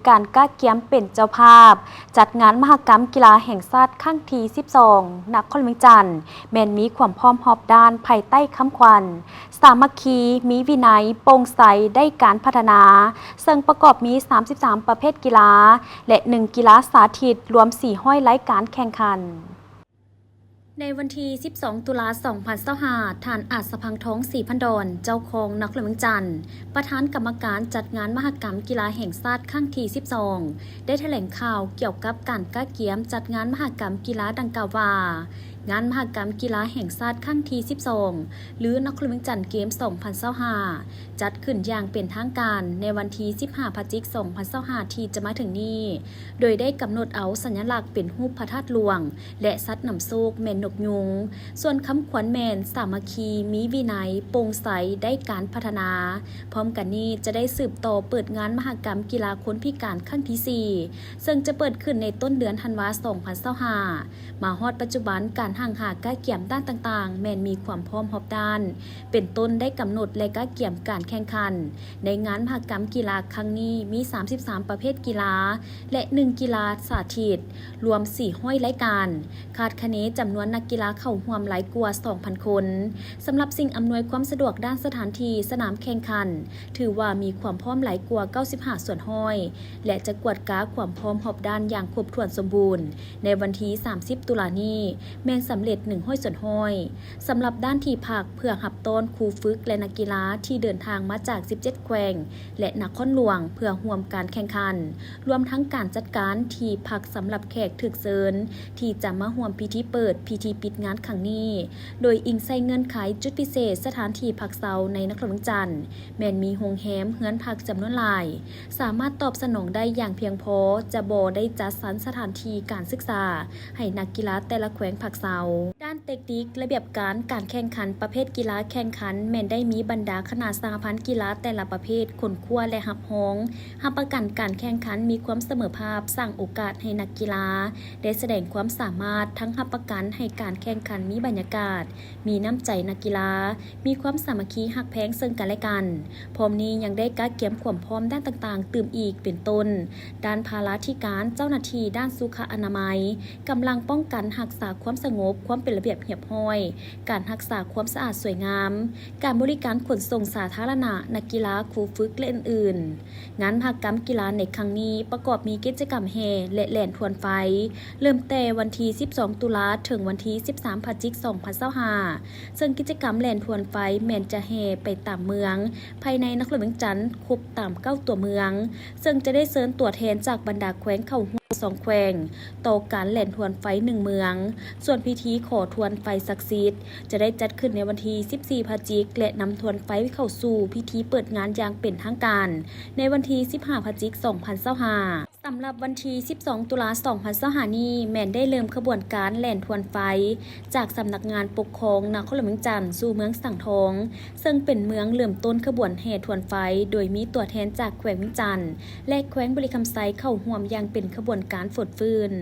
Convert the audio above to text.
การก้าเกียมเป็นเจ้าภาพจัดงานมหกรรมกีฬาแห่งชาติครั้งที่12นครเวียงจันทร์แม่นมีความพร้อมรอบด้านภายใต้คำขวัญสามัคคีมีวินัยโปร่งใสได้การพัฒนาซึ่งประกอบมี33ประเภทกีฬาและ1กีฬาสาธิตรวม4รายการแข่งขันในวันที่ 12 ตุลา 2025 ท่านอาจสะพังท้องศรีพันดรเจ้าของนครเวียงจันทร์ประธานกรรมการจัดงานมหกรรมกีฬาแห่งชาติครั้งที่ 12 ได้แถลงข่าวเกี่ยวกับการก้าเกียมจัดงานมหกรรมกีฬาดังกล่าวว่างานมหกรรมกีฬาแห่งชาติครั้งที่ 12 หรือนครเวียงจันทร์เกม 2025 จัดขึ้นอย่างเป็นทางการในวันที่ 15 พฤศจิกายน 2025 ที่จะมาถึงนี้โดยได้กำหนดเอาสัญลักษณ์เป็นรูปพระธาตุหลวงและสัตว์นำโชคแม่นนกยุงส่วนคำขวัญแมนสามัคคีมีวินัยโปร่งใสได้การพัฒนาพร้อมกันนี้จะได้สืบต่อเปิดงานมหกรรมกีฬาคนพิการครั้งที่ 4 ซึ่งจะเปิดขึ้นในต้นเดือนธันวาคม 2025 มาฮอดปัจจุบันการห่างหาก้าเกี่ยมด้านต่างๆแมนมีความพร้อมรอบด้านเป็นต้นได้กำหนดและก้าเกี่ยมการแข่งขันในงานมหกรรมกีฬาครั้งนี้มี33ประเภทกีฬาและ1กีฬาสาธิตรวม4รายการคาดคะเนจำนวนนักกีฬาเข้าร่วมหลายกว่า 2,000 คนสำหรับสิ่งอำนวยความสะดวกด้านสถานที่สนามแข่งขันถือว่ามีความพร้อมหลายกว่า95ส่วนห้อยและจะกวดก้าความพร้อมรอบด้านอย่างครบถ้วนสมบูรณ์ในวันที่30 ตุลานี้แม่นสำเร็จ1ส่วนห้อยสำหรับด้านที่พักเพื่อหับต้อนครูฝึกและนักกีฬาที่เดินทางมาจาก17แขวงและนครหลวงเพื่อร่วมการแข่งขันรวมทั้งการจัดการที่พักสำหรับแขกถึกเชิญที่จะมาร่วมพิธีเปิดพิธีปิดงานครั้งนี้โดยอิงใส่เงื่อนไขจุดพิเศษสถานที่พักเซาในนครเวียงจันทร์แม้นมีโรงแรมเฮือนพักจำนวนหลายสามารถตอบสนองได้อย่างเพียงพอจะบ่ได้จัดสรรสถานที่การศึกษาให้นักกีฬาแต่ละแขวงพักเซาด้านเทคนิคระเบียบการแข่งขันประเภทกีฬาแข่งขันแม้นได้มีบรรดาคณะสหพันธ์กีฬาแต่ละประเภทขนคว้าและหับฮ้องรับประกันการแข่งขันมีความเสมอภาพสร้างโอกาสให้นักกีฬาได้แสดงความสามารถทั้งรับประกันให้การแข่งขันมีบรรยากาศมีน้ำใจนักกีฬามีความสามัคคีฮักแพงซึ่งกันและกันพร้อมนี้ยังได้การเก็บความพร้อมด้านต่างๆตื่มอีกเป็นต้นด้านภาราธิการเจ้าหน้าที่ด้านสุขอนามัยกำลังป้องกันรักษาความสงบความเป็นระเบียบเรียบร้อยการรักษาความสะอาดสวยงามการบริการขนส่งสาธารณะนักกีฬาครูฝึกและอื่นๆงานมหกรรมกีฬาในครั้งนี้ประกอบมีกิจกรรมแห่และแล่นทวนไฟเริ่มแต่วันที่12 ตุลาถึงวันที่13 พฤศจิกายน 2025ซึ่งกิจกรรมแล่นทวนไฟแม่นจะแห่ไปตามเมืองภายในนครเวียงจันทร์ครบตาม9ตัวเมืองซึ่งจะได้เชิญตัวแทนจากบรรดาแขวงเข้าร่วม2แขวงต่อการแล่นทวนไฟ1เมืองส่วนพิธีขอทวนไฟศักดิ์สิทธิ์จะได้จัดขึ้นในวันที่14 พฤศจิกายนและนำทวนไฟเข้าสู่พิธีเปิดงานอย่างเป็นทางการในวันที่15 พฤศจิกายน 2025สำหรับวันที่12 ตุลาคม 2025นี้แม่นได้เริ่มขบวนการแล่นทวนไฟจากสำนักงานปกครองนครหลวงเวียงจันทร์สู่เมืองสังทองซึ่งเป็นเมืองเริ่มต้นขบวนแห่ทวนไฟโดยมีตัวแทนจากแขวงเวียงจันทร์และแขวงบริคำไซเข้าร่วมอย่างเป็นขบวนการฝดฟื้น